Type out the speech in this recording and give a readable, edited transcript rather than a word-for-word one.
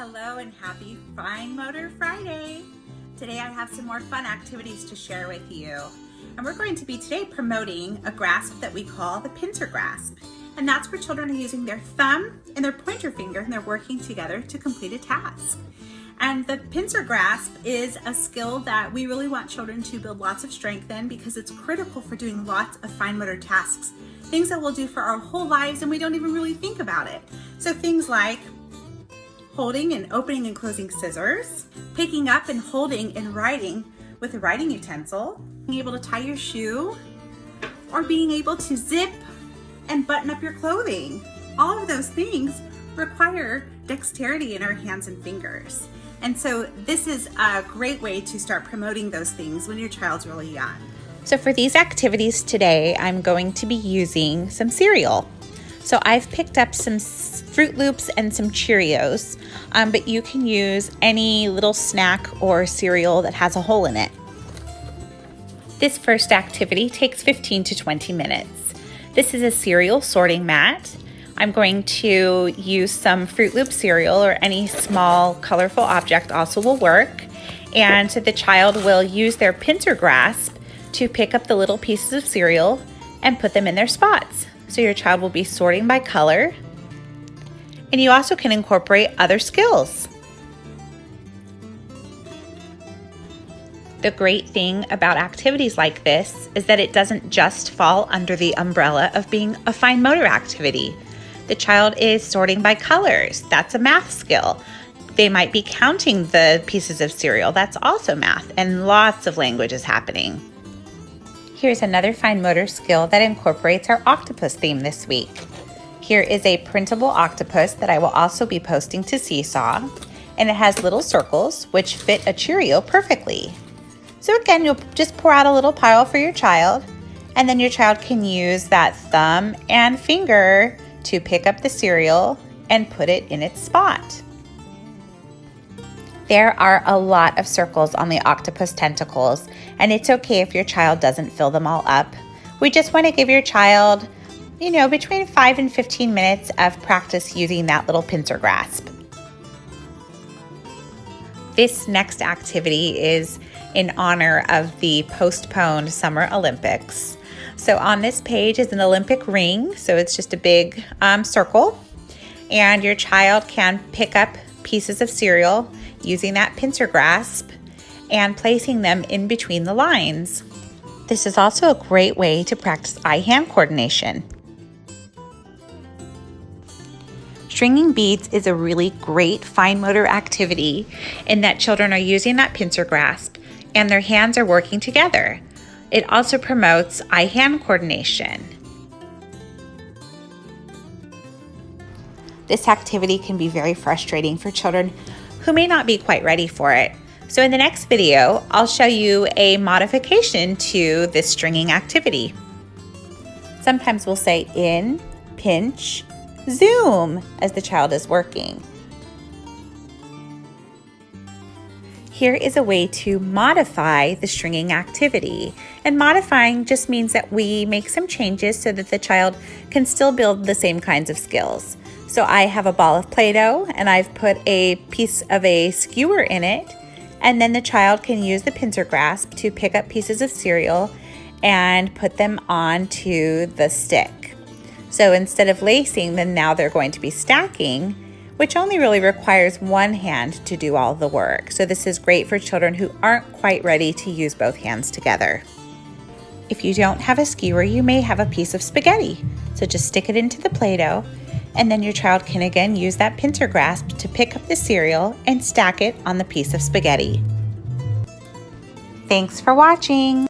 Hello and happy Fine Motor Friday. Today I have some more fun activities to share with you. And we're going to be today promoting a grasp that we call the pincer grasp. And that's where children are using their thumb and their pointer finger and they're working together to complete a task. And the pincer grasp is a skill that we really want children to build lots of strength in because it's critical for doing lots of fine motor tasks. Things that we'll do for our whole lives and we don't even really think about it. So things like holding and opening and closing scissors, picking up and holding and writing with a writing utensil, being able to tie your shoe, or being able to zip and button up your clothing. All of those things require dexterity in our hands and fingers. And so this is a great way to start promoting those things when your child's really young. So for these activities today, I'm going to be using some cereal. So I've picked up some Fruit Loops and some Cheerios, but you can use any little snack or cereal that has a hole in it. This first activity takes 15 to 20 minutes. This is a cereal sorting mat. I'm going to use some Fruit Loop cereal, or any small colorful object also will work. And so the child will use their pincer grasp to pick up the little pieces of cereal and put them in their spots. So your child will be sorting by color. And you also can incorporate other skills. The great thing about activities like this is that it doesn't just fall under the umbrella of being a fine motor activity. The child is sorting by colors. That's a math skill. They might be counting the pieces of cereal. That's also math, and lots of language is happening. Here's another fine motor skill that incorporates our octopus theme this week. Here is a printable octopus that I will also be posting to Seesaw, and it has little circles which fit a Cheerio perfectly. So again, you'll just pour out a little pile for your child, and then your child can use that thumb and finger to pick up the cereal and put it in its spot. There are a lot of circles on the octopus tentacles, and it's okay if your child doesn't fill them all up. We just want to give your child, between 5 and 15 minutes of practice using that little pincer grasp. This next activity is in honor of the postponed Summer Olympics. So on this page is an Olympic ring, so it's just a big circle, and your child can pick up pieces of cereal using that pincer grasp and placing them in between the lines. This is also a great way to practice eye-hand coordination. Stringing beads is a really great fine motor activity in that children are using that pincer grasp and their hands are working together. It also promotes eye-hand coordination. This activity can be very frustrating for children who may not be quite ready for it. So in the next video, I'll show you a modification to this stringing activity. Sometimes we'll say in, pinch, zoom as the child is working. Here is a way to modify the stringing activity. And modifying just means that we make some changes so that the child can still build the same kinds of skills. So I have a ball of Play-Doh and I've put a piece of a skewer in it, and then the child can use the pincer grasp to pick up pieces of cereal and put them onto the stick. So instead of lacing, then now they're going to be stacking, which only really requires one hand to do all the work. So this is great for children who aren't quite ready to use both hands together. If you don't have a skewer, you may have a piece of spaghetti. So just stick it into the Play-Doh, and then your child can again use that pincer grasp to pick up the cereal and stack it on the piece of spaghetti. Thanks for watching.